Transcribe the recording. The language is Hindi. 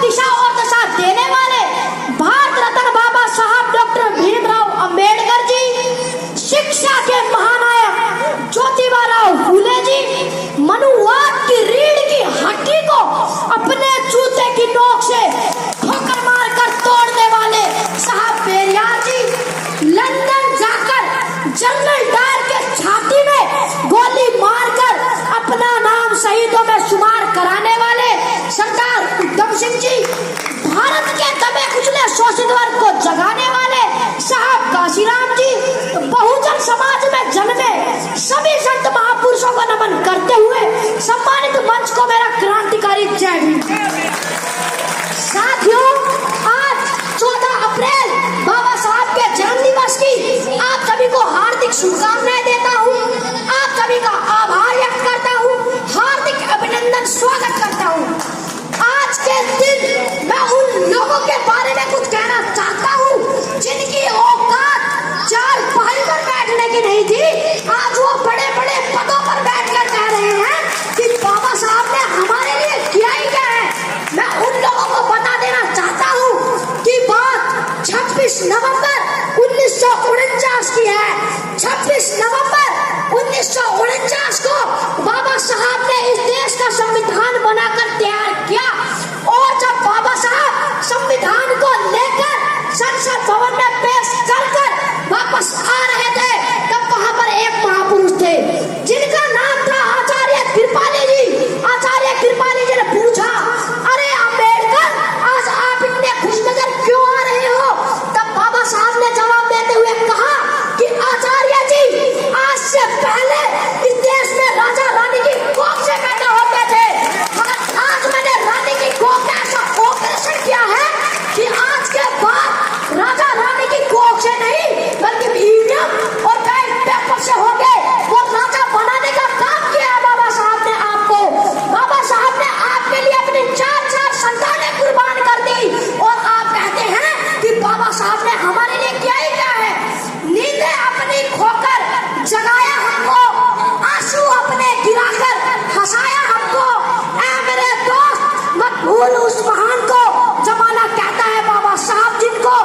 दिशा और दशा देने वाले भारत रत्न बाबा साहब डॉक्टर भीमराव अंबेडकर जी, शिक्षा के महानायक ज्योतिबा फूले जी, मनुवाद की रीढ़ की हड्डी को अपने जूते की नोक से ठोकर मारकर तोड़ने वाले साहब पेरियार जी, लंदन जाकर जनरल डायर के छाती में गोली मारकर अपना नाम शहीदों में शुमार कराने वाले सरदार उधम सिंह जी, भारत के दबे कुचले शोषित वर्ग को जगाने वाले साहब काशीराम जी, बहुजन समाज में जन्मे सभी संत महापुरुषों को नमन करते हुए सम्मानित मंच को मेरा क्रांतिकारी जय भीम। साथियों, आज 14 अप्रैल बाबा साहब के जन्म दिवस की आप सभी को हार्दिक शुभकामनाएं देता हूँ। आप सभी का आभार व्यक्त करता हूँ, हार्दिक अभिनंदन स्वागत करता हूँ। आज के दिन मैं उन लोगों के बारे में कुछ कहना चाहता हूँ जिनकी औकात चार पाई पर बैठने की नहीं थी, आज वो बड़े बड़े पदों पर बैठकर कह रहे हैं कि बाबा साहब ने हमारे लिए किया ही क्या है। मैं उन लोगों को बता देना चाहता हूँ कि बात 26 नवंबर 1949 की है। 26 नवंबर 1949 को बाबा साहब ने इस देश का संविधान बनाकर तैयार किया और जब बाबा साहब संविधान को लेकर संसद भवन में पेश कर वापस आ रहे थे, तब वहां पर एक महापुरुष थे जिनका नाम था आचार्य कृपाली जी। आचार्य कृपाली जी ने पूछा, अरे अम्बेडकर, आज आप इतने खुशनजर क्यों आ रहे हो? तब बाबा साहब ने जवाब देते हुए कहा कि आचार्य जी, आज से पहले इस देश में राजा रानी की कोख से पैदा होते थे, मगर आज मैंने रानी की कोख का ऐसा ऑपरेशन किया है कि आज के बाद राजा रानी की कोख से नहीं बल्कि ईवीएम और बैलेट पेपर से हो गए वो राजा बनाने का काम किया है बाबा साहब ने आपको। बाबा साहब ने आपके लिए अपनी 4 संतानें कुर्बान कर दी और आप कहते हैं कि बाबा साहब ने हमारे लिए किया ही क्या है। नींदें अपनी खोकर जगाया हमको, आंसू अपने गिराकर हंसाया हमको। ऐ मेरे दोस्त, मत भूल उस महान को, जमाना कहता है बाबा साहब जिनको